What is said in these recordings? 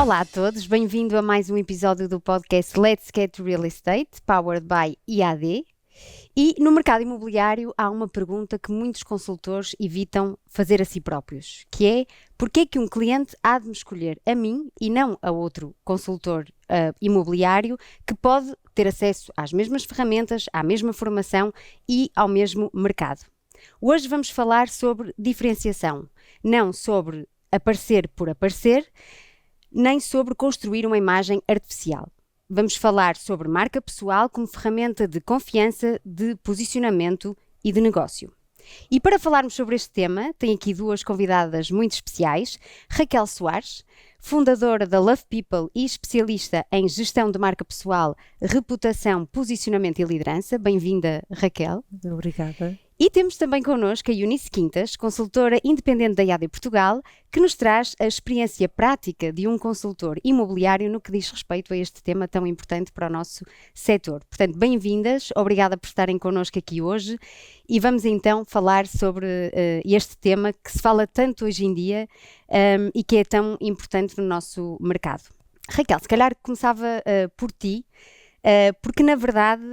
Olá a todos, bem-vindo a mais um episódio do podcast Let's Get Real Estate, powered by IAD. E no mercado imobiliário há uma pergunta que muitos consultores evitam fazer a si próprios, que é: porquê é que um cliente há de me escolher a mim e não a outro consultor imobiliário que pode ter acesso às mesmas ferramentas, à mesma formação e ao mesmo mercado? Hoje vamos falar sobre diferenciação, não sobre aparecer por aparecer, nem sobre construir uma imagem artificial. Vamos falar sobre marca pessoal como ferramenta de confiança, de posicionamento e de negócio. E para falarmos sobre este tema, tenho aqui duas convidadas muito especiais: Raquel Soares, fundadora da Love People e especialista em gestão de marca pessoal, reputação, posicionamento e liderança. Bem-vinda, Raquel. Obrigada. E temos também connosco a Eunice Quintas, consultora independente da IAD Portugal, que nos traz a experiência prática de um consultor imobiliário no que diz respeito a este tema tão importante para o nosso setor. Portanto, bem-vindas, obrigada por estarem connosco aqui hoje e vamos então falar sobre este tema que se fala tanto hoje em dia e que é tão importante no nosso mercado. Raquel, se calhar começava por ti. Porque na verdade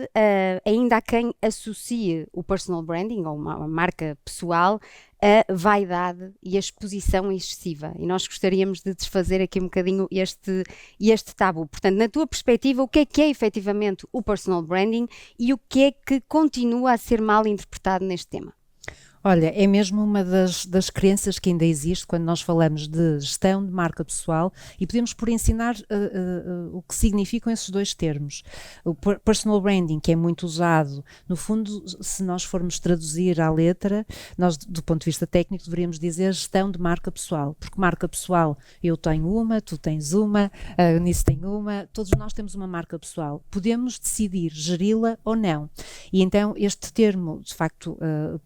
ainda há quem associe o personal branding ou uma marca pessoal a vaidade e a exposição excessiva, e nós gostaríamos de desfazer aqui um bocadinho este tabu. Portanto, na tua perspectiva, o que é efetivamente o personal branding e o que é que continua a ser mal interpretado neste tema? Olha, é mesmo uma das crenças que ainda existe quando nós falamos de gestão de marca pessoal, e podemos por ensinar o que significam esses dois termos. O personal branding, que é muito usado, no fundo, se nós formos traduzir à letra, nós do ponto de vista técnico deveríamos dizer gestão de marca pessoal, porque marca pessoal eu tenho uma, tu tens uma, a Eunice tem uma, todos nós temos uma marca pessoal. Podemos decidir geri-la ou não. E então este termo, de facto,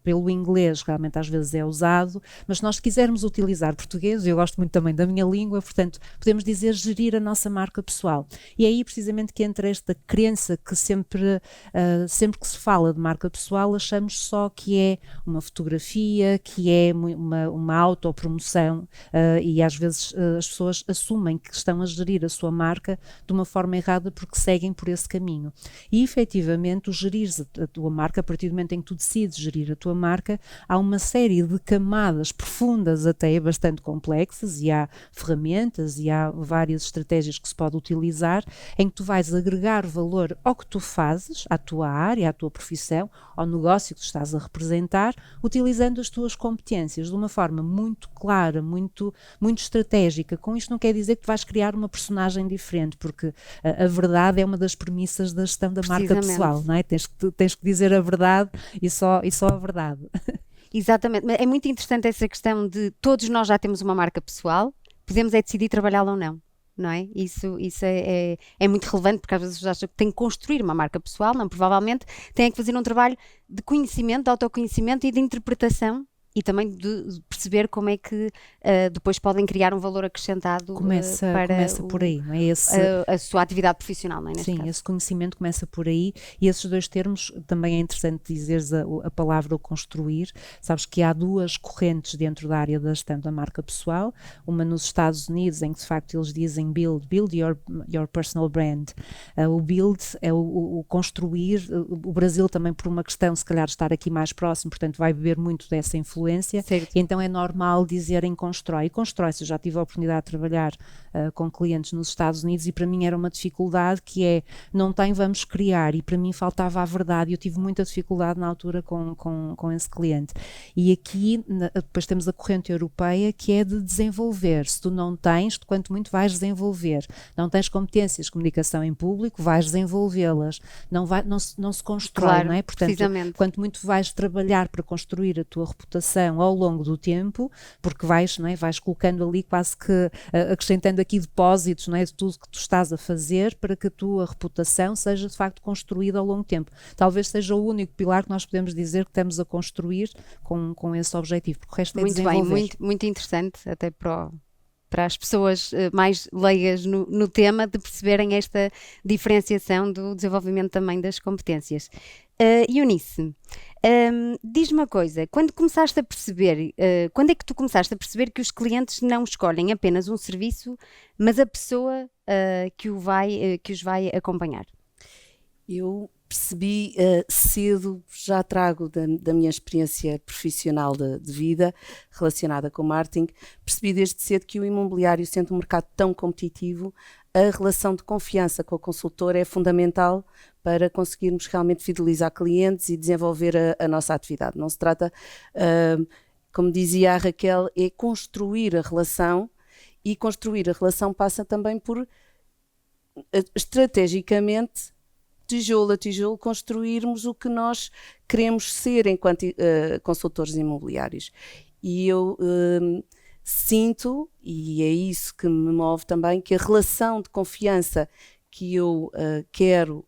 pelo inglês, realmente às vezes é usado, mas se nós quisermos utilizar português, eu gosto muito também da minha língua, portanto podemos dizer gerir a nossa marca pessoal. E é aí precisamente que entra esta crença que sempre que se fala de marca pessoal achamos só que é uma fotografia, que é uma autopromoção, e às vezes as pessoas assumem que estão a gerir a sua marca de uma forma errada porque seguem por esse caminho. E efetivamente o gerir a tua marca, a partir do momento em que tu decides gerir a tua marca, há uma série de camadas profundas, até bastante complexas, e há ferramentas e há várias estratégias que se pode utilizar, em que tu vais agregar valor ao que tu fazes, à tua área, à tua profissão, ao negócio que tu estás a representar, utilizando as tuas competências de uma forma muito clara, muito estratégica. Com isto não quer dizer que tu vais criar uma personagem diferente, porque a verdade é uma das premissas da gestão da marca pessoal, não é? Tens que dizer a verdade e só a verdade. Exatamente, é muito interessante essa questão de todos nós já temos uma marca pessoal, podemos decidir trabalhá-la ou não, não é? Isso é muito relevante, porque às vezes acham que tem que construir uma marca pessoal, não, provavelmente tem que fazer um trabalho de conhecimento, de autoconhecimento e de interpretação, e também de perceber como é que depois podem criar um valor acrescentado começa por aí, não é? A sua atividade profissional, não é? Sim, caso. Esse conhecimento começa por aí, e esses dois termos também é interessante dizeres a palavra construir. Sabes que há duas correntes dentro da área da gestão da marca pessoal, uma nos Estados Unidos, em que de facto eles dizem build your personal brand. O build é o construir. O Brasil também, por uma questão se calhar estar aqui mais próximo, portanto vai beber muito dessa influência. Certo. Então é normal dizerem constrói. E constrói-se. Eu já tive a oportunidade de trabalhar com clientes nos Estados Unidos, e para mim era uma dificuldade que é, não tem, vamos criar, e para mim faltava a verdade, e eu tive muita dificuldade na altura com esse cliente. E aqui depois temos a corrente europeia, que é de desenvolver. Se tu não tens, quanto muito vais desenvolver. Não tens competências de comunicação em público, vais desenvolvê-las. Não se constrói, claro, não é? Portanto, quanto muito vais trabalhar para construir a tua reputação ao longo do tempo, porque vais colocando ali, quase que acrescentando aqui depósitos, não é, de tudo que tu estás a fazer para que a tua reputação seja de facto construída ao longo do tempo. Talvez seja o único pilar que nós podemos dizer que estamos a construir com esse objetivo, porque o resto é muito desenvolver. Bem, muito interessante, até para as pessoas mais leigas no tema, de perceberem esta diferenciação do desenvolvimento também das competências. Eunice, Diz-me uma coisa, quando começaste a perceber, quando é que tu começaste a perceber que os clientes não escolhem apenas um serviço, mas a pessoa que os vai acompanhar? Eu percebi cedo, já trago da minha experiência profissional de vida relacionada com marketing, percebi desde cedo que o imobiliário, sendo um mercado tão competitivo, a relação de confiança com o consultor é fundamental para conseguirmos realmente fidelizar clientes e desenvolver a nossa atividade. Não se trata, como dizia a Raquel, é construir a relação, e construir a relação passa também por, estrategicamente, tijolo a tijolo, construirmos o que nós queremos ser enquanto consultores imobiliários. E eu sinto, e é isso que me move também, que a relação de confiança que eu quero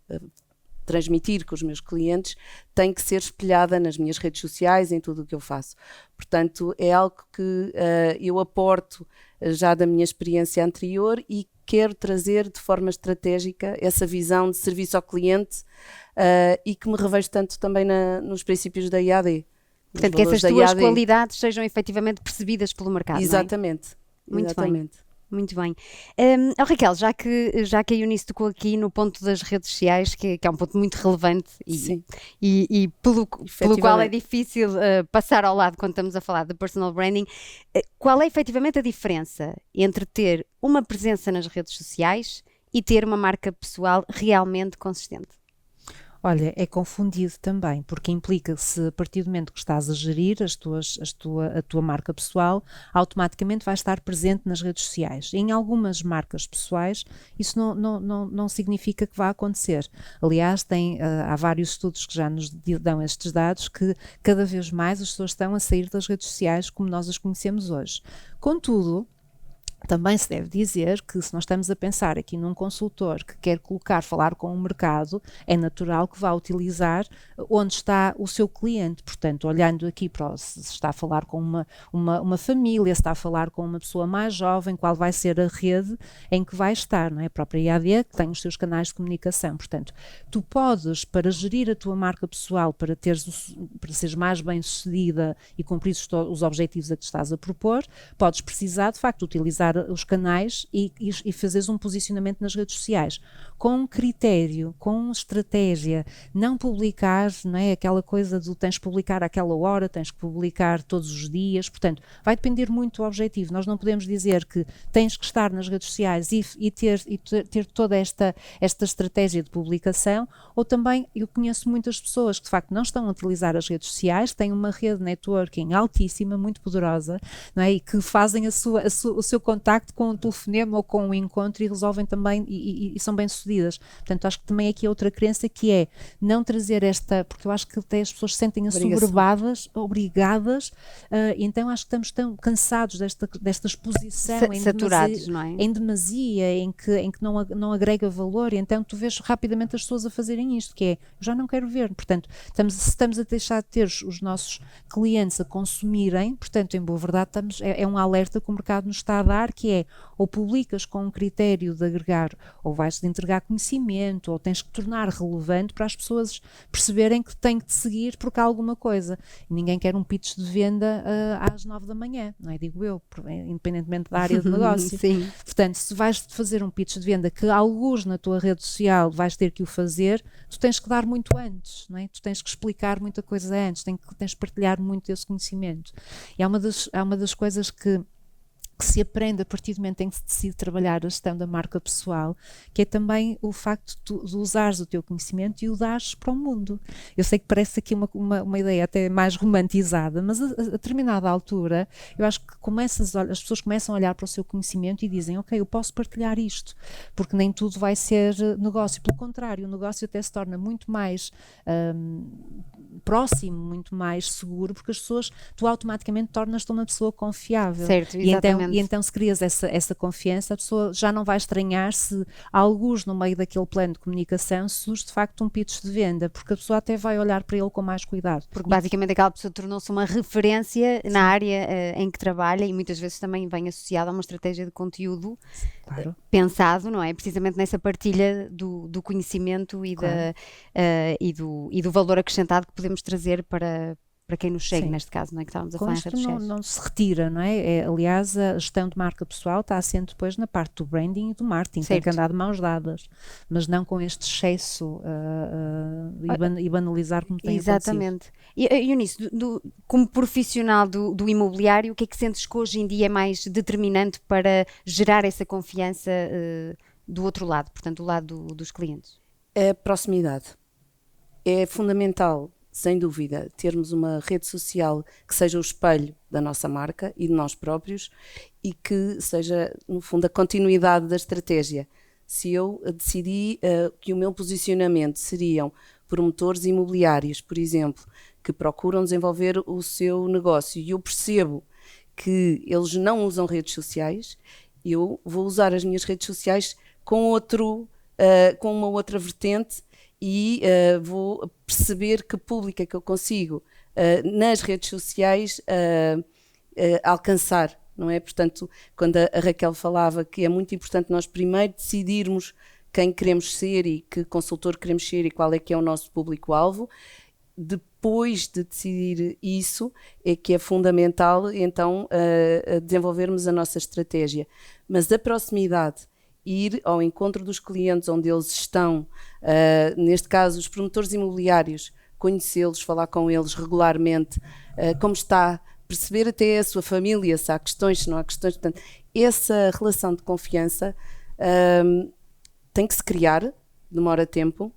transmitir com os meus clientes tem que ser espelhada nas minhas redes sociais, em tudo o que eu faço. Portanto, é algo que eu aporto já da minha experiência anterior e quero trazer de forma estratégica essa visão de serviço ao cliente e que me revejo tanto também nos princípios da IAD. Portanto, que essas tuas qualidades sejam efetivamente percebidas pelo mercado. Exatamente. Não é? Muito Exatamente. bem. Muito bem. Raquel, já que a Eunice tocou aqui no ponto das redes sociais, que é um ponto muito relevante e pelo qual é difícil passar ao lado quando estamos a falar de personal branding, qual é efetivamente a diferença entre ter uma presença nas redes sociais e ter uma marca pessoal realmente consistente? Olha, é confundido também, porque implica-se, a partir do momento que estás a gerir a tua marca pessoal, automaticamente vai estar presente nas redes sociais. Em algumas marcas pessoais, isso não significa que vá acontecer. Aliás, há vários estudos que já nos dão estes dados, que cada vez mais as pessoas estão a sair das redes sociais como nós as conhecemos hoje. Contudo, também se deve dizer que, se nós estamos a pensar aqui num consultor que quer falar com o mercado, é natural que vá utilizar onde está o seu cliente. Portanto, olhando aqui para se está a falar com uma família, se está a falar com uma pessoa mais jovem, qual vai ser a rede em que vai estar, não é? A própria IAD que tem os seus canais de comunicação. Portanto, tu podes, para gerir a tua marca pessoal, para seres mais bem-sucedida e cumprir os objetivos a que estás a propor, podes precisar, de facto, utilizar os canais e fazeres um posicionamento nas redes sociais com critério, com estratégia, não publicar, não é, aquela coisa do tens que publicar àquela hora, tens que publicar todos os dias. Portanto, vai depender muito do objetivo. Nós não podemos dizer que tens que estar nas redes sociais e ter toda esta estratégia de publicação, ou também eu conheço muitas pessoas que de facto não estão a utilizar as redes sociais, têm uma rede de networking altíssima, muito poderosa, não é, e que fazem o seu contacto com um telefonema ou com um encontro e resolvem também e são bem-sucedidas. Portanto, acho que também aqui é outra crença, que é não trazer porque eu acho que até as pessoas se sentem assoberbadas, obrigadas, e então acho que estamos tão cansados desta exposição saturados, não é? Em demasia, em que não agrega valor, e então tu vês rapidamente as pessoas a fazerem isto, que é, eu já não quero ver. Portanto, se estamos a deixar de ter os nossos clientes a consumirem, portanto, em boa verdade, é um alerta que o mercado nos está a dar, que é, ou publicas com um critério de agregar, ou vais entregar conhecimento, ou tens que tornar relevante para as pessoas perceberem que têm que te seguir porque há alguma coisa. Ninguém quer um pitch de venda às 9 da manhã, não é? Digo eu, independentemente da área de negócio. Sim. Portanto, se vais fazer um pitch de venda que alguns na tua rede social vais ter que o fazer, tu tens que dar muito antes, não é? Tu tens que explicar muita coisa antes, tens que partilhar muito desse conhecimento. E é uma das coisas que se aprende a partir do momento em que se decide trabalhar a gestão da marca pessoal, que é também o facto de usares o teu conhecimento e o dares para o mundo. Eu sei que parece aqui uma ideia até mais romantizada, mas a determinada altura, eu acho que as pessoas começam a olhar para o seu conhecimento e dizem, ok, eu posso partilhar isto, porque nem tudo vai ser negócio. Pelo contrário, o negócio até se torna muito mais próximo, muito mais seguro, porque tu automaticamente tornas-te uma pessoa confiável. Certo, e então E então se crias essa confiança, a pessoa já não vai estranhar se alguns no meio daquele plano de comunicação surge de facto um pitch de venda, porque a pessoa até vai olhar para ele com mais cuidado. Porque basicamente aquela pessoa tornou-se uma referência na área em que trabalha e muitas vezes também vem associada a uma estratégia de conteúdo pensado, não é? Precisamente nessa partilha do conhecimento e, e do valor acrescentado que podemos trazer para quem nos segue, neste caso, não é? Que estávamos a falar em redes sociais. Não se retira, não é? Aliás, a gestão de marca pessoal está assente depois na parte do branding e do marketing, tem que andar de mãos dadas, mas não com este excesso e banalizar como tem acontecido. Exatamente. E Eunice, como profissional do imobiliário, o que é que sentes que hoje em dia é mais determinante para gerar essa confiança do outro lado, portanto, do lado dos clientes? A proximidade. É fundamental, sem dúvida, termos uma rede social que seja o espelho da nossa marca e de nós próprios e que seja, no fundo, a continuidade da estratégia. Se eu decidi que o meu posicionamento seriam promotores imobiliários, por exemplo, que procuram desenvolver o seu negócio e eu percebo que eles não usam redes sociais, eu vou usar as minhas redes sociais com uma outra vertente e vou perceber que público é que eu consigo nas redes sociais alcançar, não é? Portanto, quando a Raquel falava que é muito importante nós primeiro decidirmos quem queremos ser e que consultor queremos ser e qual é que é o nosso público-alvo, depois de decidir isso é que é fundamental então desenvolvermos a nossa estratégia. Mas a proximidade, ir ao encontro dos clientes onde eles estão, neste caso os promotores imobiliários, conhecê-los, falar com eles regularmente, como está, perceber até a sua família, se há questões, se não há questões. Portanto, essa relação de confiança tem que se criar, demora tempo,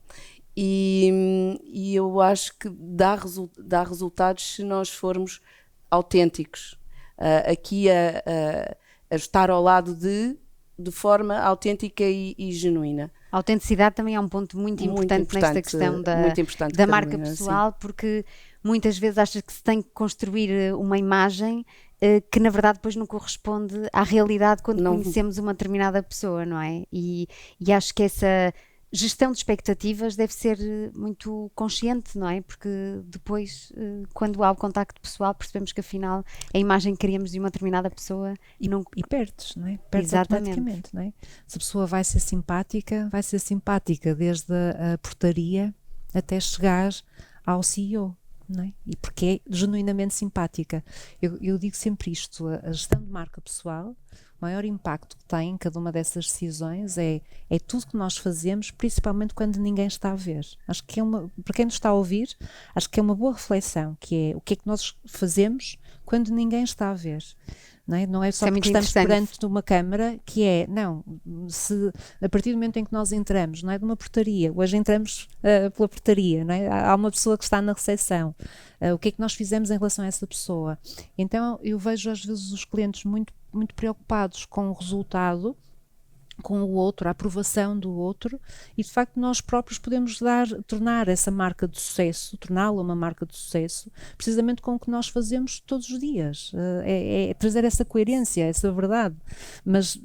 e eu acho que dá resultados se nós formos autênticos, aqui a estar ao lado de forma autêntica e genuína. A autenticidade também é um ponto muito importante nesta questão da marca pessoal, porque muitas vezes achas que se tem que construir uma imagem que na verdade depois não corresponde à realidade quando conhecemos uma determinada pessoa, não é? E acho que essa gestão de expectativas deve ser muito consciente, não é? Porque depois, quando há o contacto pessoal, percebemos que afinal a imagem que queríamos de uma determinada pessoa e perdes, não é? Perdes automaticamente, não é? Se a pessoa vai ser simpática desde a portaria até chegar ao CEO. Não é? E porque é genuinamente simpática. Eu digo sempre isto, a gestão de marca pessoal, o maior impacto que tem em cada uma dessas decisões é tudo que nós fazemos, principalmente quando ninguém está a ver. Acho que para quem nos está a ouvir, acho que é uma boa reflexão, que é o que é que nós fazemos quando ninguém está a ver. Não é só porque estamos perante uma câmara, que se a partir do momento em que nós entramos, não é de uma portaria, hoje entramos pela portaria, não é? Há uma pessoa que está na recepção, o que é que nós fizemos em relação a essa pessoa? Então eu vejo às vezes os clientes muito, muito preocupados com o resultado, com o outro, a aprovação do outro, e de facto nós próprios podemos tornar essa marca de sucesso, torná-la uma marca de sucesso, precisamente com o que nós fazemos todos os dias, é trazer essa coerência, essa verdade, mas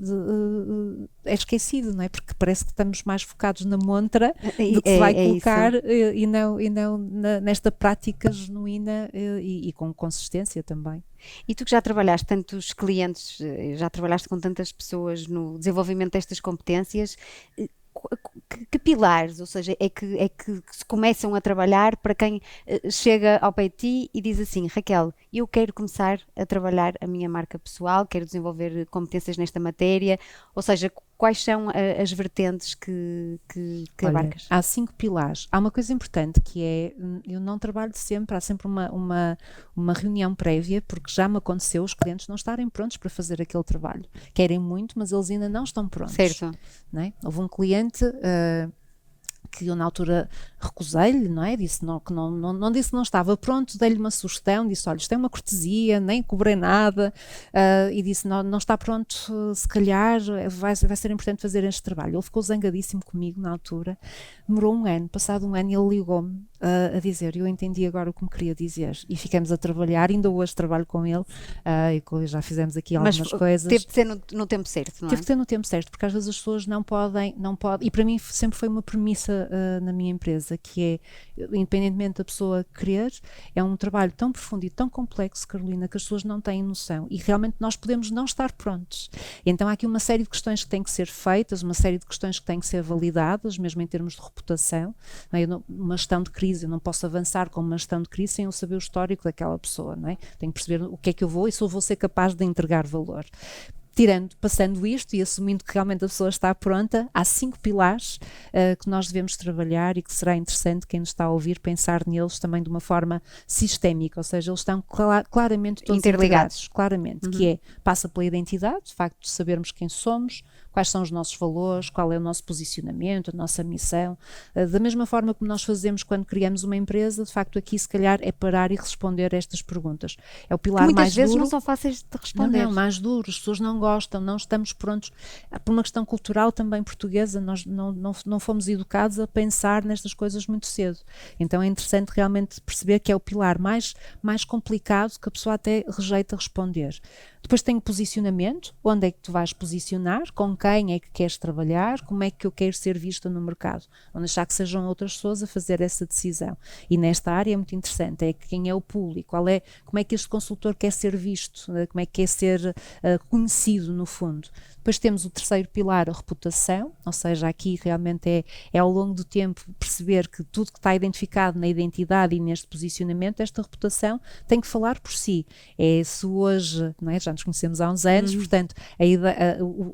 é esquecido, não é? Porque parece que estamos mais focados na montra do que se vai colocar e não nesta prática genuína e com consistência também. E tu que já trabalhaste tantos clientes, já trabalhaste com tantas pessoas no desenvolvimento destas competências, que pilares, ou seja, é que se começam a trabalhar para quem chega ao pé de ti e diz assim: Raquel, eu quero começar a trabalhar a minha marca pessoal, quero desenvolver competências nesta matéria, ou seja, quais são as vertentes que abarcas? Há 5 pilares. Há uma coisa importante que é, eu não trabalho sempre, há sempre uma reunião prévia, porque já me aconteceu os clientes não estarem prontos para fazer aquele trabalho. Querem muito, mas eles ainda não estão prontos. Certo. Não é? Houve um cliente que eu na altura recusei-lhe, não é? Disse não disse que não estava pronto, dei-lhe uma sugestão, disse, olha, isto é uma cortesia, nem cobrei nada, e disse, não está pronto, se calhar vai ser importante fazer este trabalho. Ele ficou zangadíssimo comigo na altura, demorou um ano, passado um ano ele ligou-me a dizer, eu entendi agora o que me queria dizer, e ficamos a trabalhar, ainda hoje trabalho com ele, e já fizemos aqui algumas coisas. Teve de ser no tempo certo, não é? Teve de ser no tempo certo, porque às vezes as pessoas não podem, e para mim sempre foi uma premissa na minha empresa, que é, independentemente da pessoa querer, é um trabalho tão profundo e tão complexo, Carolina, que as pessoas não têm noção, e realmente nós podemos não estar prontos. Então há aqui uma série de questões que têm que ser feitas, uma série de questões que têm que ser validadas, mesmo em termos de reputação, não é? Uma gestão de crise, eu não posso avançar com uma gestão de crise sem eu saber o histórico daquela pessoa, não é? Tenho que perceber o que é que eu vou e se eu vou ser capaz de entregar valor. Passando isto e assumindo que realmente a pessoa está pronta, há 5 pilares que nós devemos trabalhar e que será interessante quem nos está a ouvir pensar neles também de uma forma sistémica, ou seja, eles estão claramente todos interligados, claramente, que é, passa pela identidade, o facto de sabermos quem somos, quais são os nossos valores, qual é o nosso posicionamento, a nossa missão, da mesma forma como nós fazemos quando criamos uma empresa, de facto aqui se calhar é parar e responder a estas perguntas. É o pilar mais duro. Muitas vezes não são fáceis de responder. Não, mais duro, as pessoas não gostam, não estamos prontos, por uma questão cultural também portuguesa, nós não fomos educados a pensar nestas coisas muito cedo. Então é interessante realmente perceber que é o pilar mais complicado, que a pessoa até rejeita responder. Depois tem o posicionamento, onde é que tu vais posicionar, com quem é que queres trabalhar, como é que eu quero ser vista no mercado. Não deixar que sejam outras pessoas a fazer essa decisão. E nesta área é muito interessante, é quem é o público, como é que este consultor quer ser visto, como é que quer ser conhecido no fundo. Depois temos o terceiro pilar, a reputação, ou seja, aqui realmente é ao longo do tempo perceber que tudo que está identificado na identidade e neste posicionamento, esta reputação tem que falar por si. É se hoje, não é? Já nos conhecemos há uns anos, portanto,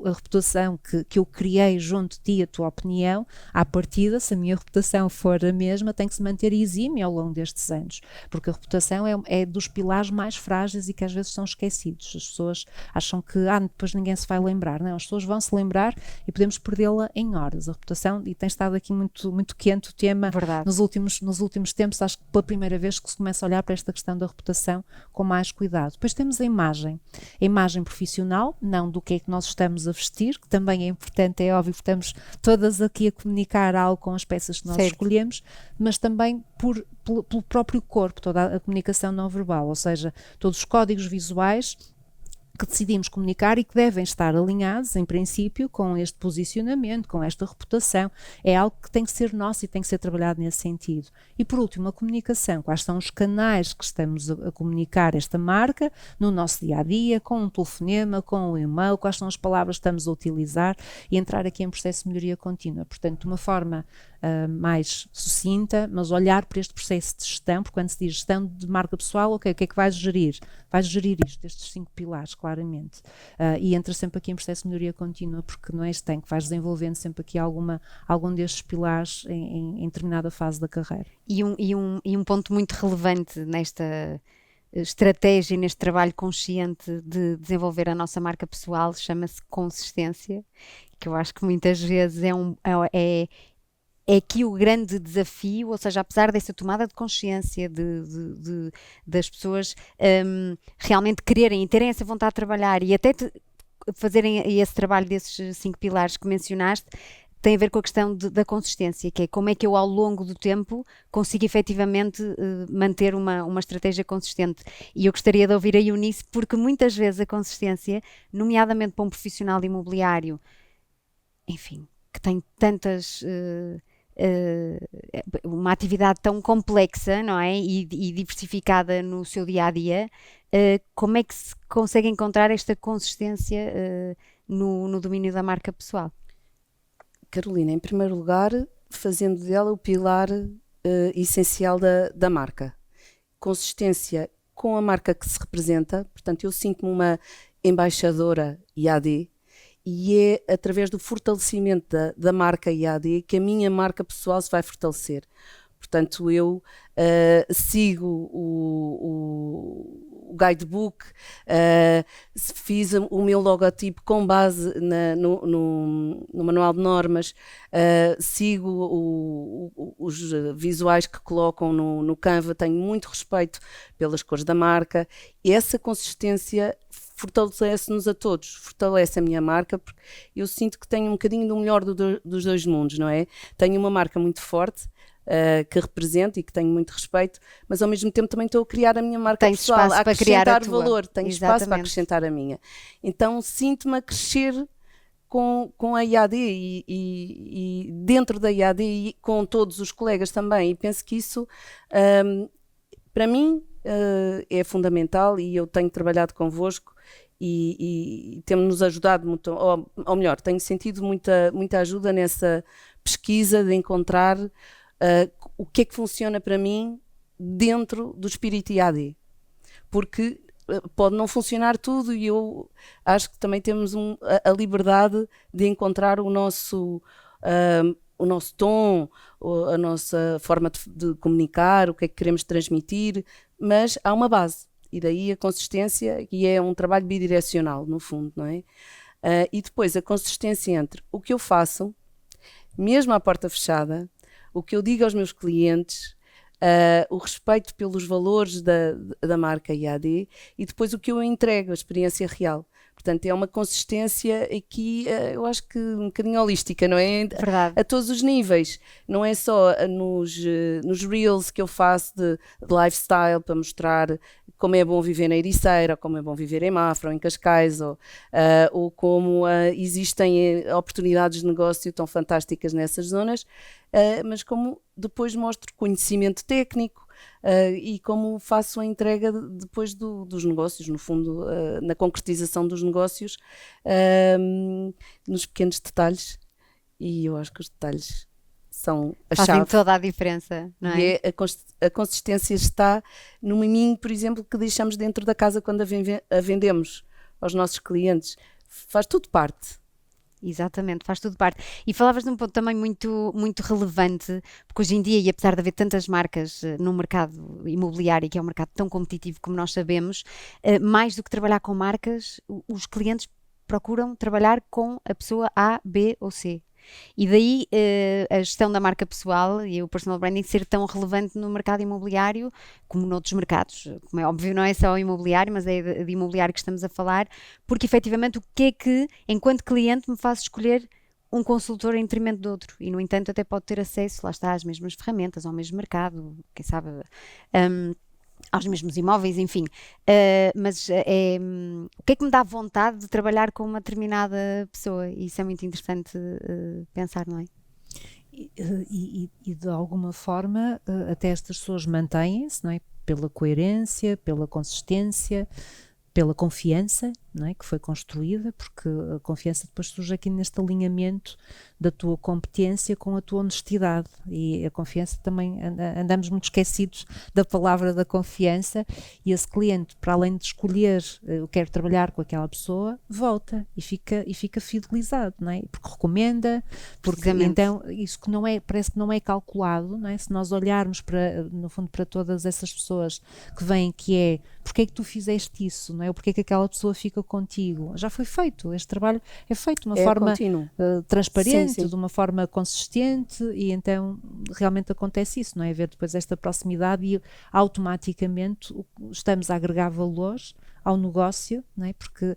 a reputação que eu criei junto de ti, a tua opinião, à partida, se a minha reputação for a mesma, tem que se manter exímia ao longo destes anos, porque a reputação é dos pilares mais frágeis e que às vezes são esquecidos. As pessoas acham que depois ninguém se vai lembrar. Não, as pessoas vão se lembrar e podemos perdê-la em horas. A reputação, e tem estado aqui muito, muito quente o tema nos últimos tempos, acho que pela primeira vez que se começa a olhar para esta questão da reputação com mais cuidado. Depois temos a imagem profissional, não do que é que nós estamos a vestir, que também é importante, é óbvio, estamos todas aqui a comunicar algo com as peças que nós escolhemos, mas também pelo próprio corpo, toda a comunicação não verbal, ou seja, todos os códigos visuais que decidimos comunicar e que devem estar alinhados, em princípio, com este posicionamento, com esta reputação. É algo que tem que ser nosso e tem que ser trabalhado nesse sentido. E, por último, a comunicação. Quais são os canais que estamos a comunicar esta marca no nosso dia-a-dia, com um telefonema, com um e-mail, quais são as palavras que estamos a utilizar e entrar aqui em processo de melhoria contínua. Portanto, de uma forma mais sucinta, mas olhar para este processo de gestão, porque quando se diz gestão de marca pessoal, ok, o que é que vais gerir? Vais gerir isto, estes 5 pilares, claramente. E entra sempre aqui em processo de melhoria contínua, porque não é este que vais desenvolvendo sempre aqui algum destes pilares em determinada fase da carreira. E um ponto muito relevante nesta estratégia, neste trabalho consciente de desenvolver a nossa marca pessoal, chama-se consistência, que eu acho que muitas vezes é aqui o grande desafio, ou seja, apesar dessa tomada de consciência das pessoas realmente quererem e terem essa vontade de trabalhar e até fazerem esse trabalho desses 5 pilares que mencionaste, tem a ver com a questão da consistência, que é como é que eu ao longo do tempo consigo efetivamente manter uma estratégia consistente. E eu gostaria de ouvir a Eunice, porque muitas vezes a consistência, nomeadamente para um profissional de imobiliário, enfim, que tem tantas... uma atividade tão complexa, não é? E diversificada no seu dia-a-dia, como é que se consegue encontrar esta consistência no domínio da marca pessoal? Carolina, em primeiro lugar, fazendo dela o pilar essencial da marca. Consistência com a marca que se representa, portanto eu sinto-me uma embaixadora IAD, e é através do fortalecimento da marca IAD que a minha marca pessoal se vai fortalecer. Portanto, eu sigo o guidebook, fiz o meu logotipo com base no manual de normas, sigo os visuais que colocam no Canva, tenho muito respeito pelas cores da marca. Essa consistência fortalece-nos a todos, fortalece a minha marca, porque eu sinto que tenho um bocadinho do melhor dos dois mundos, não é? Tenho uma marca muito forte, que represento e que tenho muito respeito, mas ao mesmo tempo também estou a criar a minha marca pessoal, a acrescentar valor, tenho espaço para acrescentar a minha. Então sinto-me a crescer com a IAD e dentro da IAD e com todos os colegas também, e penso que isso para mim é fundamental, e eu tenho trabalhado convosco e temos-nos ajudado muito, ou melhor, tenho sentido muita ajuda nessa pesquisa de encontrar o que é que funciona para mim dentro do espírito IAD, porque pode não funcionar tudo, e eu acho que também temos a liberdade de encontrar o nosso tom, a nossa forma de comunicar, o que é que queremos transmitir, mas há uma base, e daí a consistência, e é um trabalho bidirecional, no fundo, não é? E depois a consistência entre o que eu faço, mesmo à porta fechada, o que eu digo aos meus clientes, o respeito pelos valores da marca IAD, e depois o que eu entrego, a experiência real. Portanto, é uma consistência aqui, eu acho que um bocadinho holística, não é? Verdade. A todos os níveis. Não é só nos reels que eu faço de lifestyle, para mostrar como é bom viver na Ericeira, ou como é bom viver em Mafra, ou em Cascais, ou como existem oportunidades de negócio tão fantásticas nessas zonas, mas como depois mostro conhecimento técnico, e como faço a entrega depois dos negócios, no fundo, na concretização dos negócios, nos pequenos detalhes, e eu acho que os detalhes são a chave. Fazem toda a diferença, não é? E a consistência está no miminho, por exemplo, que deixamos dentro da casa quando a vendemos aos nossos clientes. Faz tudo parte. Exatamente, faz tudo parte. E falavas de um ponto também muito, muito relevante, porque hoje em dia, e apesar de haver tantas marcas no mercado imobiliário, que é um mercado tão competitivo como nós sabemos, mais do que trabalhar com marcas, os clientes procuram trabalhar com a pessoa A, B ou C. E daí a gestão da marca pessoal e o personal branding ser tão relevante no mercado imobiliário como noutros mercados. Como é óbvio, não é só o imobiliário, mas é de imobiliário que estamos a falar, porque efetivamente o que é que, enquanto cliente, me faz escolher um consultor em detrimento do outro, e no entanto até pode ter acesso, lá está, às mesmas ferramentas, ao mesmo mercado, quem sabe, aos mesmos imóveis, enfim. Mas o que é que me dá vontade de trabalhar com uma determinada pessoa? E isso é muito interessante pensar, não é? E de alguma forma até estas pessoas mantêm-se, não é? Pela coerência, pela consistência, pela confiança, não é? Que foi construída, porque a confiança depois surge aqui neste alinhamento da tua competência com a tua honestidade, e a confiança também, andamos muito esquecidos da palavra da confiança, e esse cliente, para além de escolher eu quero trabalhar com aquela pessoa, volta e fica fidelizado, não é? Porque recomenda, porque então isso que não é, parece que não é calculado, não é? Se nós olharmos para, no fundo, para todas essas pessoas que vêm, que é porque é que tu fizeste isso, não é? Ou porque é que aquela pessoa fica contigo? Já foi feito, este trabalho é feito de uma forma transparente, sim. De uma forma consistente, e então realmente acontece isso, não é? Ver depois esta proximidade e automaticamente estamos a agregar valores ao negócio, não é? Porque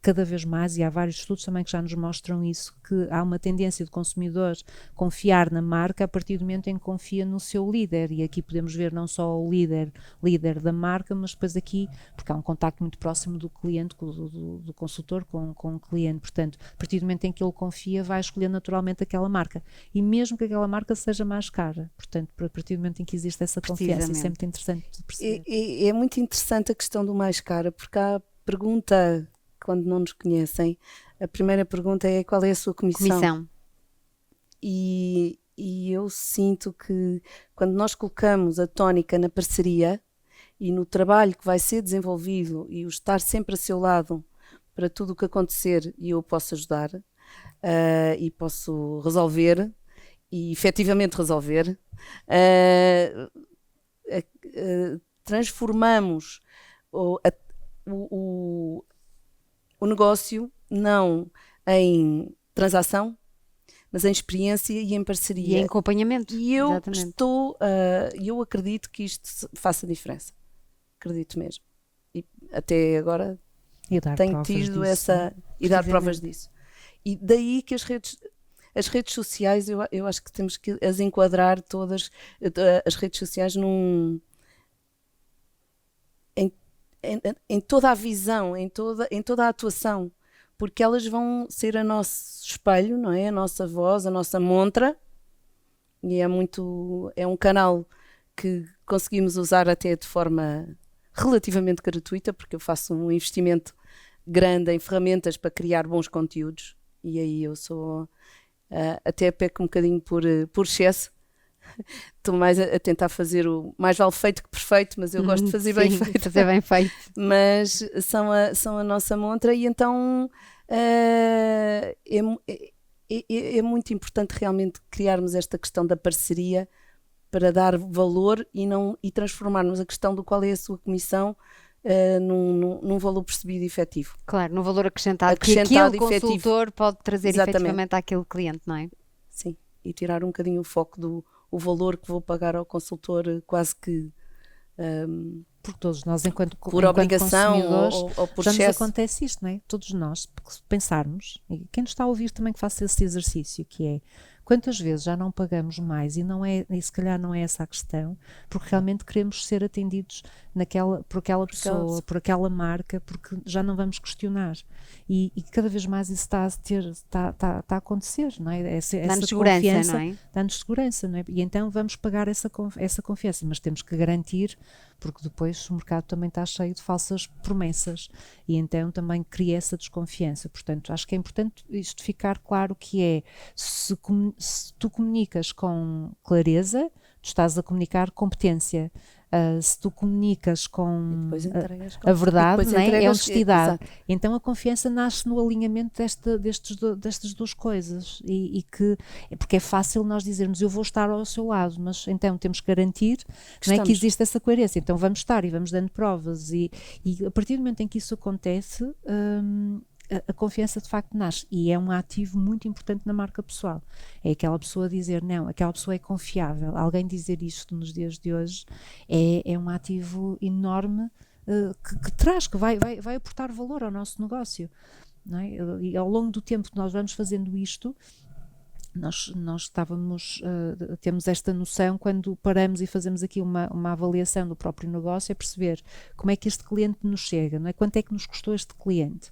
cada vez mais, e há vários estudos também que já nos mostram isso, que há uma tendência de consumidores confiar na marca a partir do momento em que confia no seu líder, e aqui podemos ver não só o líder da marca, mas depois aqui, porque há um contacto muito próximo do cliente, do consultor com o cliente, portanto, a partir do momento em que ele confia, vai escolher naturalmente aquela marca, e mesmo que aquela marca seja mais cara, portanto, a partir do momento em que existe essa confiança, isso é muito interessante de perceber. É muito interessante a questão do mais cara, porque há a pergunta, quando não nos conhecem, a primeira pergunta é: qual é a sua comissão? E eu sinto que quando nós colocamos a tónica na parceria e no trabalho que vai ser desenvolvido, e o estar sempre a seu lado para tudo o que acontecer, e eu posso ajudar, e posso resolver, e efetivamente resolver, transformamos o negócio não em transação, mas em experiência e em parceria. E em acompanhamento. E eu Exatamente. eu acredito que isto faça diferença. Acredito mesmo. E até agora tenho tido essa... E dar provas disso. E daí que as redes sociais, eu acho que temos que as enquadrar todas, as redes sociais em toda a visão, em toda a atuação, porque elas vão ser o nosso espelho, não é? A nossa voz, a nossa montra, e é um canal que conseguimos usar até de forma relativamente gratuita, porque eu faço um investimento grande em ferramentas para criar bons conteúdos, e aí eu sou, até peco um bocadinho por excesso. Estou mais a tentar fazer o mais vale feito que perfeito, mas eu gosto de fazer bem feito. Fazer bem feito. Mas são a nossa montra, e então é muito importante realmente criarmos esta questão da parceria para dar valor e transformarmos a questão do qual é a sua comissão num valor percebido efetivo. Claro, no valor acrescentado que aquele consultor pode trazer efetivamente àquele cliente, não é? Sim, e tirar um bocadinho o foco o valor que vou pagar ao consultor quase que porque todos nós, enquanto obrigação consumidores, ou por já excesso. nos acontece isto, não é? Todos nós, porque se pensarmos, e quem nos está a ouvir também que faça esse exercício, que é quantas vezes já não pagamos mais e se calhar não é essa a questão, porque realmente queremos ser atendidos por aquela pessoa, por aquela marca, porque já não vamos questionar. E cada vez mais isso está a acontecer, não é? Dá-nos segurança, não é? Dá-nos segurança, não é? E então vamos pagar essa confiança, mas temos que garantir, porque depois o mercado também está cheio de falsas promessas e então também cria essa desconfiança. Portanto, acho que é importante isto ficar claro, que é, se tu comunicas com clareza, tu estás a comunicar competência. Se tu comunicas com a verdade, não é? É honestidade. Então a confiança nasce no alinhamento destas duas coisas, porque é fácil nós dizermos eu vou estar ao seu lado, mas então temos que garantir não é, que existe essa coerência, então vamos estar e vamos dando provas e a partir do momento em que isso acontece, a confiança de facto nasce, e é um ativo muito importante na marca pessoal. É aquela pessoa dizer, não, aquela pessoa é confiável. Alguém dizer isto nos dias de hoje é um ativo enorme, que vai aportar valor ao nosso negócio, não é? E ao longo do tempo que nós vamos fazendo isto, nós temos esta noção, quando paramos e fazemos aqui uma avaliação do próprio negócio, é perceber como é que este cliente nos chega, não é? Quanto é que nos custou este cliente?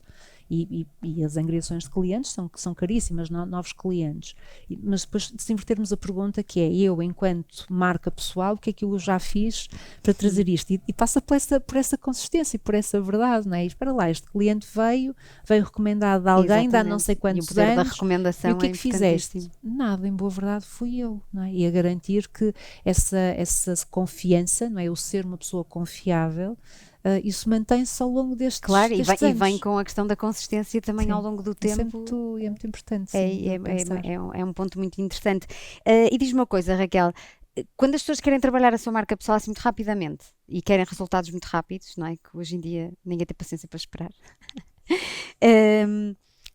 E as angriações de clientes são caríssimas, novos clientes. Mas depois, se invertermos a pergunta, que é, eu, enquanto marca pessoal, o que é que eu já fiz para trazer isto? E passa por essa consistência e por essa verdade, não é? E espera lá, este cliente veio recomendado de alguém, dá não sei quantos anos, da recomendação, e o que é que fizeste? Nada, em boa verdade fui eu, não é? E a garantir que essa confiança, não é? O ser uma pessoa confiável, isso mantém-se ao longo destes anos. E vem com a questão da consistência também ao longo do tempo. É muito importante. É um ponto muito interessante. E diz-me uma coisa, Raquel, quando as pessoas querem trabalhar a sua marca pessoal assim muito rapidamente e querem resultados muito rápidos, não é? Que hoje em dia ninguém tem paciência para esperar.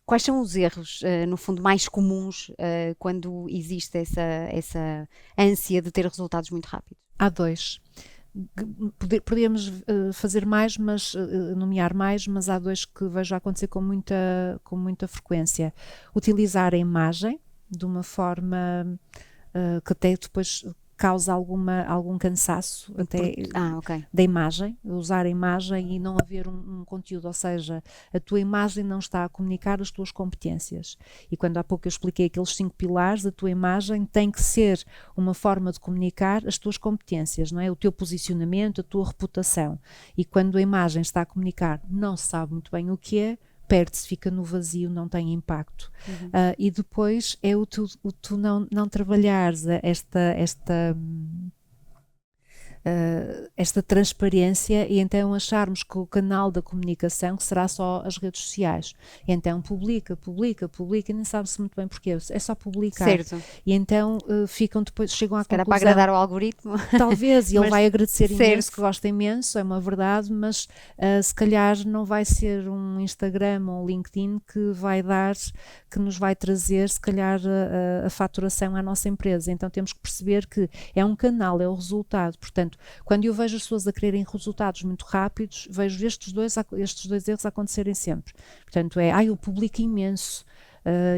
Quais são os erros, no fundo, mais comuns quando existe essa ânsia de ter resultados muito rápidos? Há dois. Podíamos fazer mais, nomear mais, mas há dois que vejo acontecer com muita frequência. Utilizar a imagem de uma forma que até depois causa algum cansaço da imagem, usar a imagem e não haver um conteúdo, ou seja, a tua imagem não está a comunicar as tuas competências. E quando há pouco eu expliquei aqueles 5 pilares, a tua imagem tem que ser uma forma de comunicar as tuas competências, não é? O teu posicionamento, a tua reputação. E quando a imagem está a comunicar, não se sabe muito bem o que é, perde-se, fica no vazio, não tem impacto. E depois é tu não trabalhares esta transparência e então acharmos que o canal da comunicação que será só as redes sociais. E então publica, e nem sabe-se muito bem porquê, é só publicar. Certo. E então chegam à Era conclusão... para agradar ao algoritmo. Talvez, e ele Mas, vai agradecer certo, imenso, que gosta imenso, é uma verdade, mas se calhar não vai ser um Instagram ou um LinkedIn que nos vai trazer, se calhar, a faturação à nossa empresa. Então temos que perceber que é um canal, é o resultado. Portanto, quando eu vejo as pessoas a quererem resultados muito rápidos, vejo estes dois erros acontecerem sempre. Portanto, eu publico imenso.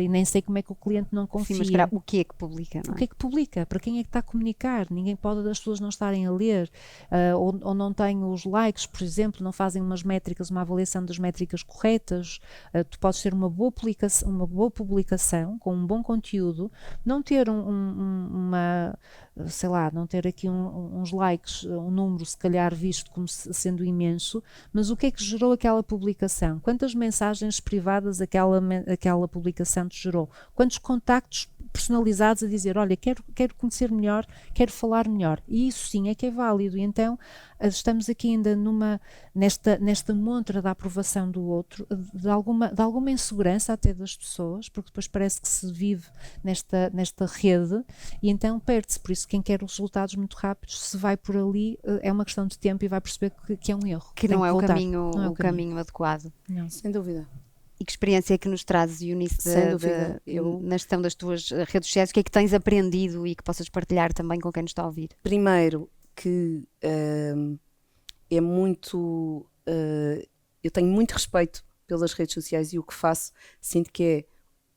E nem sei como é que o cliente não confia. Sim, mas espera, o que é que publica? Não é? O que é que publica? Para quem é que está a comunicar? Ninguém pode, as pessoas não estarem a ler, ou não têm os likes, por exemplo, não fazem umas métricas, uma avaliação das métricas corretas. Tu podes ter uma boa publicação com um bom conteúdo, não ter não ter aqui uns likes, um número se calhar visto como sendo imenso, mas o que é que gerou aquela publicação? Quantas mensagens privadas aquela publicação te gerou? Quantos contactos personalizados a dizer, olha, quero conhecer melhor, quero falar melhor, e isso sim é que é válido. E então estamos aqui ainda nesta montra da aprovação do outro, de alguma insegurança até das pessoas, porque depois parece que se vive nesta rede, e então perde-se. Por isso quem quer os resultados muito rápidos, se vai por ali, é uma questão de tempo e vai perceber que é um erro. Que não é o caminho adequado. Não. Sem dúvida. E que experiência é que nos trazes, Eunice, Sem dúvida. na gestão das tuas redes sociais? O que é que tens aprendido e que possas partilhar também com quem nos está a ouvir? Primeiro, que é muito... eu tenho muito respeito pelas redes sociais e o que faço, sinto que é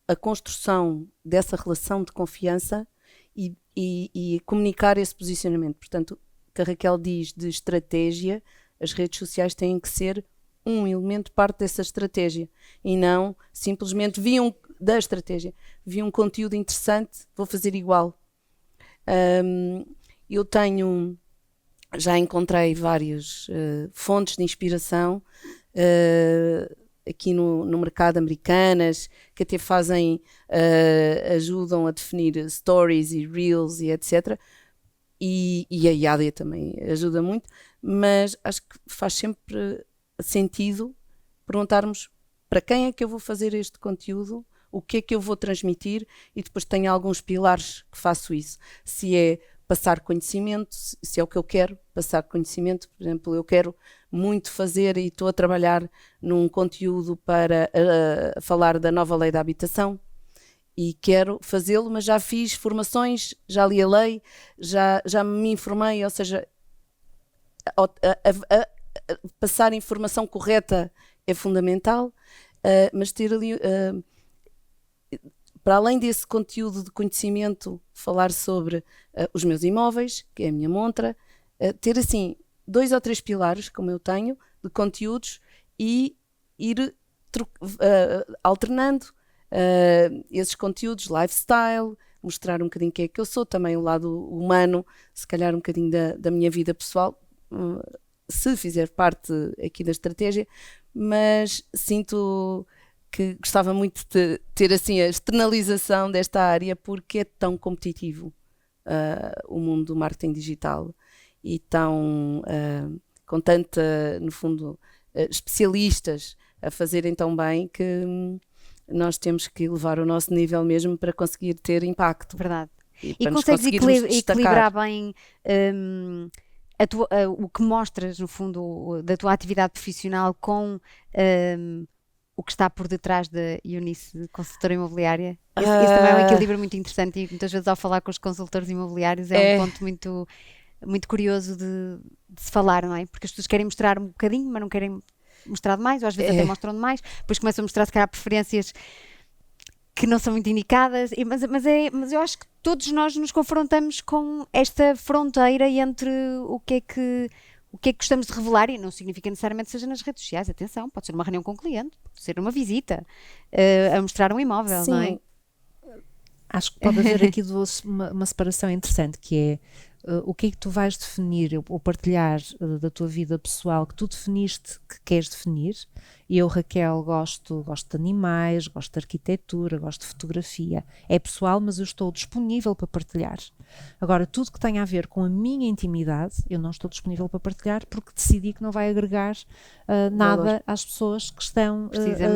a construção dessa relação de confiança e comunicar esse posicionamento. Portanto, o que a Raquel diz de estratégia, as redes sociais têm que ser um elemento, parte dessa estratégia, e não simplesmente vi um conteúdo interessante, vou fazer igual. Eu já encontrei várias fontes de inspiração aqui no mercado, americanas, que até ajudam a definir stories e reels e etc. E a IAD também ajuda muito, mas acho que faz sempre sentido perguntarmos para quem é que eu vou fazer este conteúdo, o que é que eu vou transmitir, e depois tenho alguns pilares que faço isso. Se é passar conhecimento, se é o que eu quero, passar conhecimento. Por exemplo, eu quero muito fazer e estou a trabalhar num conteúdo para falar da nova lei da habitação e quero fazê-lo, mas já fiz formações, já li a lei, já me informei, ou seja, passar a informação correta é fundamental, mas ter ali, para além desse conteúdo de conhecimento, falar sobre os meus imóveis, que é a minha montra, ter assim 2 ou 3 pilares, como eu tenho, de conteúdos, e ir alternando esses conteúdos, lifestyle, mostrar um bocadinho quem é que eu sou, também o lado humano, se calhar um bocadinho da minha vida pessoal, se fizer parte aqui da estratégia, mas sinto que gostava muito de ter assim a externalização desta área, porque é tão competitivo o mundo do marketing digital e tão com tanta, no fundo, especialistas a fazerem tão bem, que nós temos que elevar o nosso nível mesmo para conseguir ter impacto. Verdade. E consegues equilibrar bem o que mostras, no fundo, da tua atividade profissional com o que está por detrás da Eunice, consultora imobiliária? Isso também é um equilíbrio muito interessante, e muitas vezes ao falar com os consultores imobiliários é um ponto muito, muito curioso de se falar, não é? Porque as pessoas querem mostrar um bocadinho, mas não querem mostrar demais, ou às vezes até mostram demais, depois começam a mostrar se calhar preferências que não são muito indicadas, mas eu acho que todos nós nos confrontamos com esta fronteira entre o que é que gostamos de revelar, e não significa necessariamente seja nas redes sociais, atenção, pode ser uma reunião com um cliente, pode ser uma visita, a mostrar um imóvel, Sim. não é? Acho que pode haver aqui uma separação interessante, que é o que é que tu vais definir ou partilhar da tua vida pessoal, que tu definiste que queres definir, Eu, Raquel, gosto de animais, gosto de arquitetura, gosto de fotografia. É pessoal, mas eu estou disponível para partilhar. Agora, tudo que tenha a ver com a minha intimidade, eu não estou disponível para partilhar porque decidi que não vai agregar nada às pessoas que estão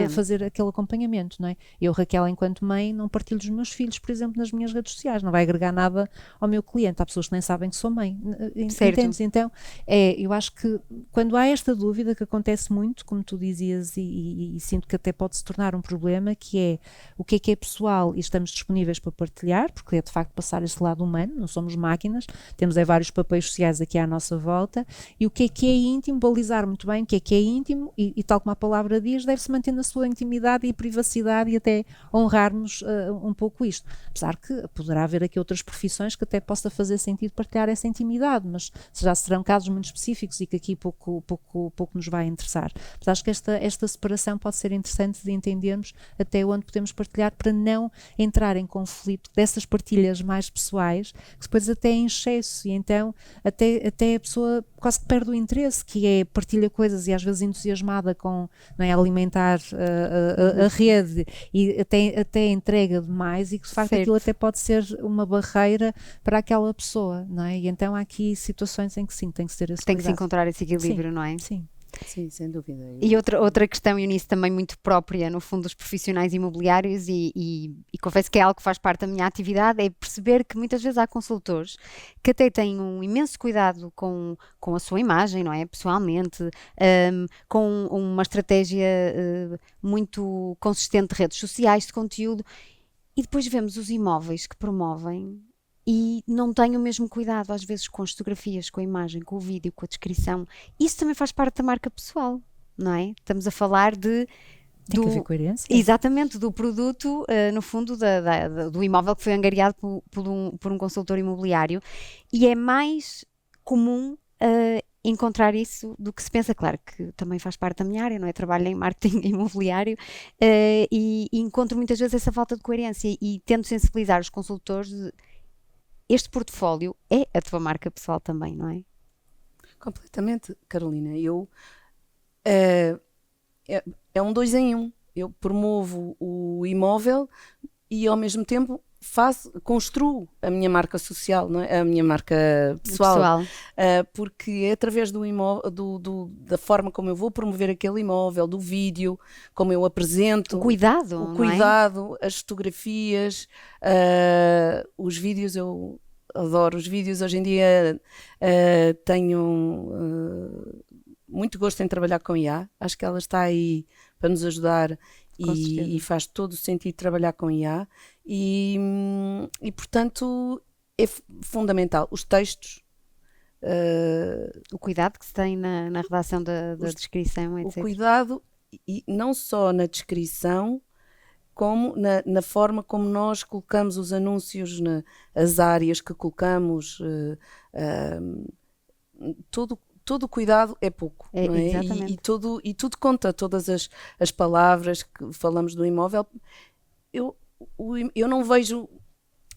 a fazer aquele acompanhamento, não é? Eu, Raquel, enquanto mãe, não partilho dos meus filhos, por exemplo, nas minhas redes sociais, não vai agregar nada ao meu cliente. Há pessoas que nem sabem que sou mãe, entendes? Então, eu acho que quando há esta dúvida, que acontece muito, como tu dizias, e sinto que até pode se tornar um problema, que é o que é pessoal e estamos disponíveis para partilhar, porque é de facto passar esse lado humano, não somos máquinas, temos vários papéis sociais aqui à nossa volta, e o que é íntimo, balizar muito bem o que é íntimo, e tal como a palavra diz, deve-se manter na sua intimidade e privacidade, e até honrarmos um pouco isto. Apesar que poderá haver aqui outras profissões que até possa fazer sentido partilhar essa intimidade, mas já serão casos muito específicos e que aqui pouco nos vai interessar. Mas acho que esta separação pode ser interessante de entendermos até onde podemos partilhar, para não entrar em conflito dessas partilhas mais pessoais, que depois até é em excesso, e então até a pessoa quase que perde o interesse, que é partilha coisas e às vezes entusiasmada com, não é, alimentar a rede, e até entrega demais, e que de facto aquilo até pode ser uma barreira para aquela pessoa, não é? E então há aqui situações em que sim, tem que ser esse Tem cuidado. que se encontrar esse equilíbrio, Sim, não é? Sim. Sim, sem dúvida. E outra questão, Eunice, também muito própria, no fundo, dos profissionais imobiliários, e confesso que é algo que faz parte da minha atividade, é perceber que muitas vezes há consultores que até têm um imenso cuidado com a sua imagem, não é? Pessoalmente, com uma estratégia muito consistente de redes sociais, de conteúdo, e depois vemos os imóveis que promovem e não têm o mesmo cuidado, às vezes, com as fotografias, com a imagem, com o vídeo, com a descrição. Isso também faz parte da marca pessoal, não é? Estamos a falar Tem que haver coerência. Exatamente, do produto, no fundo, do imóvel que foi angariado por um consultor imobiliário, e é mais comum encontrar isso do que se pensa. Claro que também faz parte da minha área, não é? Trabalho em marketing imobiliário, e encontro muitas vezes essa falta de coerência, e tento sensibilizar os consultores. Este portfólio é a tua marca pessoal também, não é? Completamente, Carolina. É um 2 em 1. Eu promovo o imóvel e ao mesmo tempo construo a minha marca social, não é? A minha marca pessoal. Porque é através do imóvel, da forma como eu vou promover aquele imóvel, do vídeo, como eu apresento. O cuidado, não é? As fotografias, os vídeos. Eu adoro os vídeos. Hoje em dia tenho muito gosto em trabalhar com IA. Acho que ela está aí para nos ajudar, e faz todo o sentido trabalhar com IA, e portanto é fundamental. Os textos, o cuidado que se tem na redação da descrição, etc. O cuidado, e não só na descrição, como na forma como nós colocamos os anúncios, as áreas que colocamos, todo o cuidado é pouco, não é? Exatamente. E tudo conta, todas as palavras que falamos do imóvel. Eu não vejo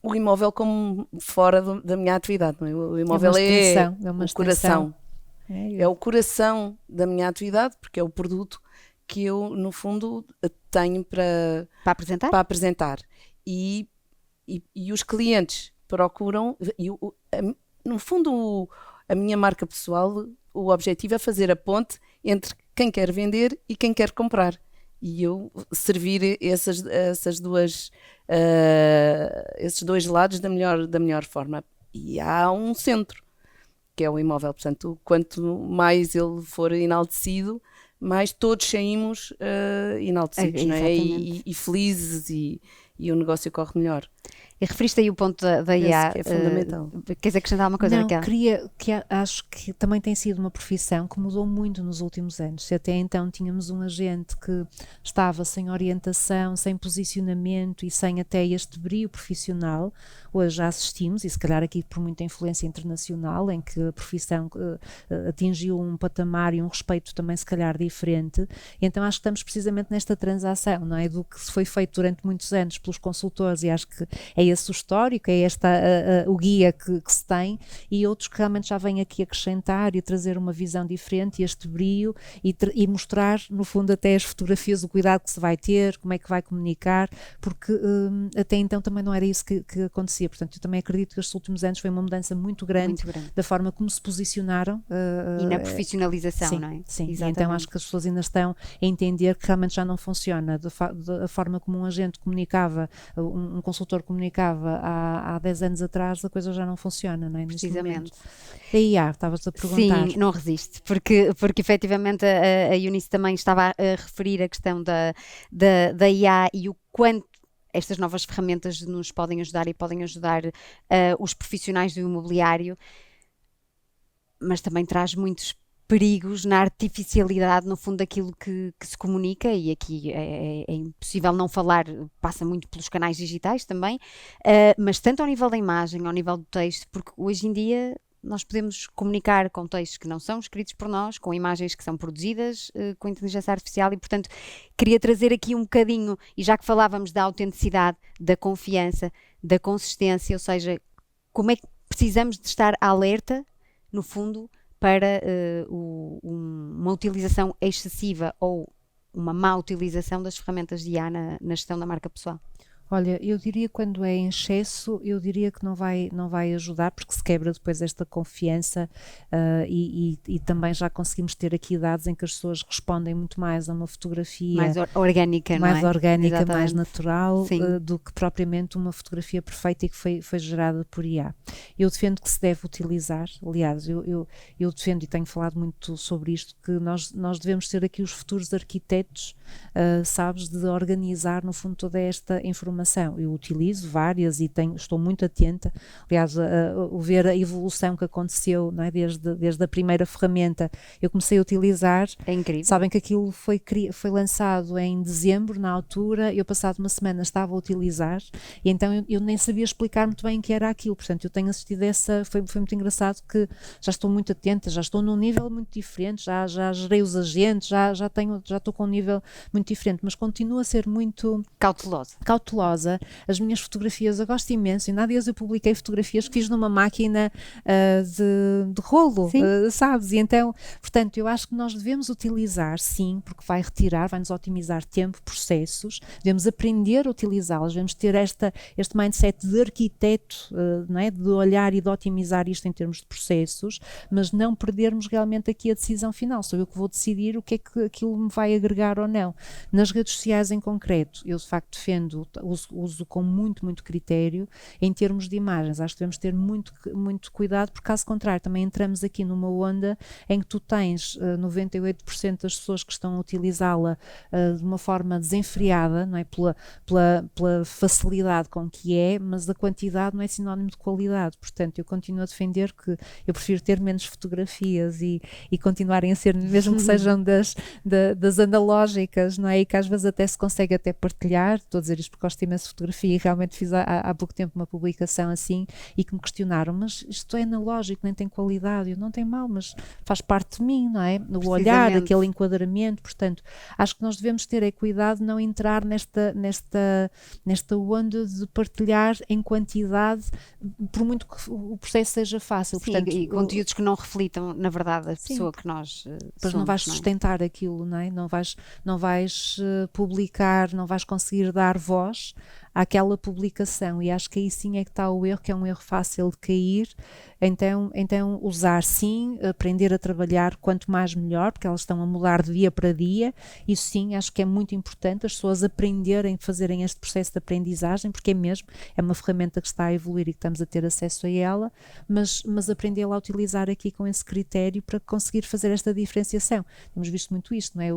o imóvel como fora da minha atividade, não é? O imóvel é o coração. É o coração da minha atividade, porque é o produto que eu, no fundo, tenho para apresentar. E os clientes procuram, no fundo, a minha marca pessoal, o objetivo é fazer a ponte entre quem quer vender e quem quer comprar. E eu servir esses dois lados da melhor forma. E há um centro, que é o imóvel. Portanto, quanto mais ele for enaltecido, mais todos saímos enaltecidos, não é? E felizes, e o negócio corre melhor. E referiste aí o ponto da IA. Que é fundamental. Queres acrescentar alguma coisa, Raquel? Acho que também tem sido uma profissão que mudou muito nos últimos anos. Se até então tínhamos um agente que estava sem orientação, sem posicionamento e sem até este brio profissional, hoje já assistimos, e se calhar aqui por muita influência internacional, em que a profissão atingiu um patamar e um respeito também se calhar diferente. E então acho que estamos precisamente nesta transação, não é? Do que se foi feito durante muitos anos pelos consultores, e acho que é esse o histórico, é o guia que se tem, e outros que realmente já vêm aqui acrescentar e trazer uma visão diferente, e este brio, e mostrar, no fundo, até as fotografias, o cuidado que se vai ter, como é que vai comunicar, porque até então também não era isso que acontecia. Portanto, eu também acredito que estes últimos anos foi uma mudança muito grande da forma como se posicionaram. E na profissionalização, sim, não é? Sim, Exatamente. então acho que as pessoas ainda estão a entender que realmente já não funciona da forma como um agente comunicava, um consultor comunicava há 10 anos atrás, a coisa já não funciona, não é? Precisamente. Da IA, estavas a perguntar. Sim, não resiste, porque efetivamente a Eunice também estava a referir a questão da IA e o quanto estas novas ferramentas nos podem ajudar e podem ajudar os profissionais do imobiliário, mas também traz muitos perigos na artificialidade, no fundo, daquilo que se comunica, e aqui é impossível não falar, passa muito pelos canais digitais também, mas tanto ao nível da imagem, ao nível do texto, porque hoje em dia nós podemos comunicar com textos que não são escritos por nós, com imagens que são produzidas com inteligência artificial, e portanto queria trazer aqui um bocadinho, e já que falávamos da autenticidade, da confiança, da consistência, ou seja, como é que precisamos de estar alerta, no fundo, para uma utilização excessiva ou uma má utilização das ferramentas de IA na gestão da marca pessoal. Olha, eu diria, quando é em excesso, eu diria que não vai ajudar, porque se quebra depois esta confiança, e também já conseguimos ter aqui dados em que as pessoas respondem muito mais a uma fotografia mais orgânica, mais não é? orgânica, Exatamente. mais natural, do que propriamente uma fotografia perfeita e que foi gerada por IA. Eu defendo que se deve utilizar, aliás, eu defendo, e tenho falado muito sobre isto, que nós devemos ser aqui os futuros arquitetos, sabes, de organizar, no fundo, toda esta informação. Eu utilizo várias e estou muito atenta, aliás, a ver a evolução que aconteceu, não é? Desde a primeira ferramenta eu comecei a utilizar. É incrível. Sabem que aquilo foi lançado em dezembro, na altura, eu passado uma semana estava a utilizar, e então eu nem sabia explicar muito bem o que era aquilo. Portanto, eu tenho assistido foi muito engraçado, que já estou muito atenta, já estou num nível muito diferente, já gerei os agentes, já estou com um nível muito diferente, mas continuo a ser muito cautelosa. As minhas fotografias, eu gosto imenso, e há dias eu publiquei fotografias que fiz numa máquina de rolo, sabes? E então, portanto, eu acho que nós devemos utilizar, sim, porque vai-nos otimizar tempo, processos, devemos aprender a utilizá-las, devemos ter este mindset de arquiteto, não é? De olhar e de otimizar isto em termos de processos, mas não perdermos realmente aqui a decisão final. Sou eu que vou decidir o que é que aquilo me vai agregar ou não. Nas redes sociais em concreto, eu de facto defendo, uso com muito, muito critério em termos de imagens. Acho que devemos ter muito, muito cuidado, porque caso contrário também entramos aqui numa onda em que tu tens 98% das pessoas que estão a utilizá-la de uma forma desenfreada, não é? Pela facilidade com que é, mas a quantidade não é sinónimo de qualidade. Portanto, eu continuo a defender que eu prefiro ter menos fotografias e continuarem a ser, mesmo que sejam das analógicas, não é? E que às vezes até se consegue até partilhar. Estou a dizer isto porque gosto imenso de fotografia, e realmente fiz há pouco tempo uma publicação assim, e que me questionaram, mas isto é analógico, nem tem qualidade. Eu, não tem mal, mas faz parte de mim, não é? No olhar, aquele enquadramento. Portanto, acho que nós devemos ter cuidado de não entrar nesta onda de partilhar em quantidade, por muito que o processo seja fácil. Sim, portanto, e conteúdos que não reflitam, na verdade, a pessoa que nós somos. Não vais sustentar aquilo, não é? Não vais publicar, não vais conseguir dar voz àquela publicação, e acho que aí sim é que está o erro, que é um erro fácil de cair. Então usar, sim, aprender a trabalhar, quanto mais melhor, porque elas estão a mudar de dia para dia. Isso sim, acho que é muito importante as pessoas aprenderem, fazerem este processo de aprendizagem, porque é uma ferramenta que está a evoluir e que estamos a ter acesso a ela, mas aprender-la a utilizar aqui com esse critério para conseguir fazer esta diferenciação. Temos visto muito isto, não é?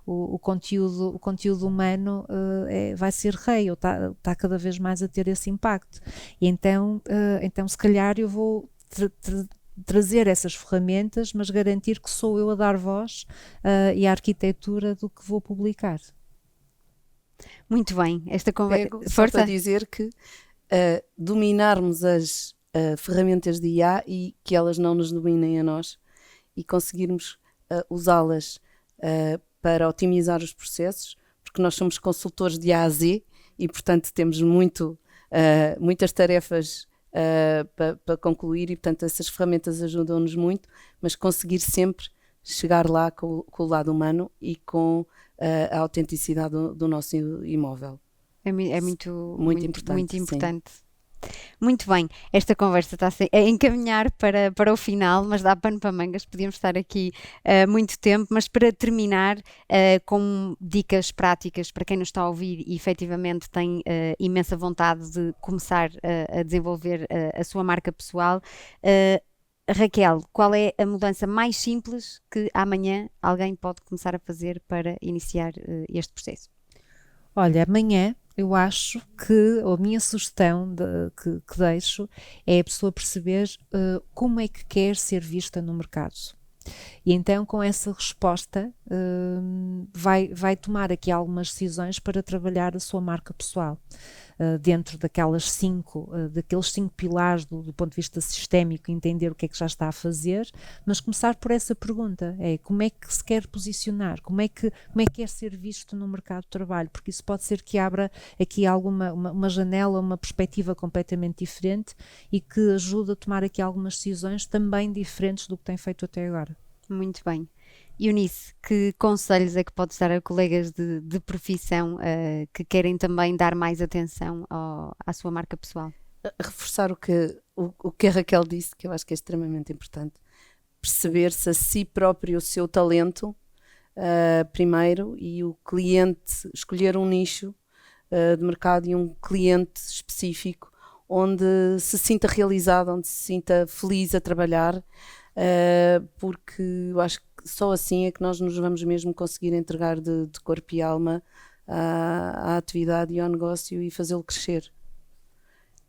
O conteúdo humano vai ser rei, ou está cada vez mais a ter esse impacto. E então se calhar eu vou trazer essas ferramentas, mas garantir que sou eu a dar voz e a arquitetura do que vou publicar. Muito bem, esta conversa. Só para dizer que dominarmos as ferramentas de IA e que elas não nos dominem a nós, e conseguirmos usá-las para otimizar os processos, porque nós somos consultores de A a Z, e portanto temos muito muitas tarefas para concluir, e portanto essas ferramentas ajudam-nos muito, mas conseguir sempre chegar lá com o lado humano e com a autenticidade do nosso imóvel. É muito importante. Muito importante. Muito bem, esta conversa está a encaminhar para o final, mas dá pano para mangas, podíamos estar aqui muito tempo, mas para terminar com dicas práticas para quem nos está a ouvir e efetivamente tem imensa vontade de começar a desenvolver a sua marca pessoal. Raquel, qual é a mudança mais simples que amanhã alguém pode começar a fazer para iniciar este processo? Olha, amanhã eu acho que a minha sugestão que deixo é a pessoa perceber como é que quer ser vista no mercado. E então, com essa resposta, vai tomar aqui algumas decisões para trabalhar a sua marca pessoal. Dentro daqueles 5 pilares do ponto de vista sistémico, entender o que é que já está a fazer, mas começar por essa pergunta, como é que se quer posicionar, como é que quer ser visto no mercado de trabalho, porque isso pode ser que abra aqui uma janela, uma perspectiva completamente diferente e que ajude a tomar aqui algumas decisões também diferentes do que tem feito até agora. Muito bem. Eunice, que conselhos é que podes dar a colegas de profissão que querem também dar mais atenção à sua marca pessoal? Reforçar o que a Raquel disse, que eu acho que é extremamente importante. Perceber-se a si próprio o seu talento primeiro, e o cliente, escolher um nicho de mercado e um cliente específico onde se sinta realizado, onde se sinta feliz a trabalhar, porque eu acho que só assim é que nós nos vamos mesmo conseguir entregar de corpo e alma à atividade e ao negócio e fazê-lo crescer.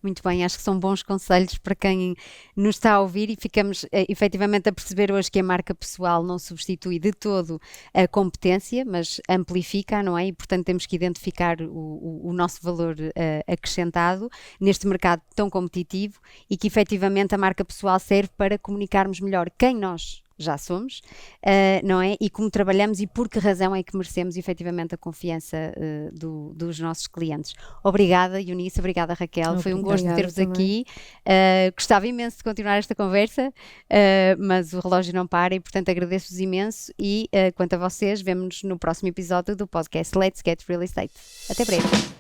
Muito bem, acho que são bons conselhos para quem nos está a ouvir, e ficamos efetivamente a perceber hoje que a marca pessoal não substitui de todo a competência, mas amplifica, não é? E portanto temos que identificar o nosso valor acrescentado neste mercado tão competitivo, e que efetivamente a marca pessoal serve para comunicarmos melhor quem nós já somos, não é? E como trabalhamos e por que razão é que merecemos efetivamente a confiança dos nossos clientes. Obrigada, Eunice, obrigada, Raquel. Foi um gosto ter-vos aqui. Gostava imenso de continuar esta conversa, mas o relógio não para e, portanto, agradeço-vos imenso, e quanto a vocês, vemo-nos no próximo episódio do podcast Let's Get Real Estate. Até breve.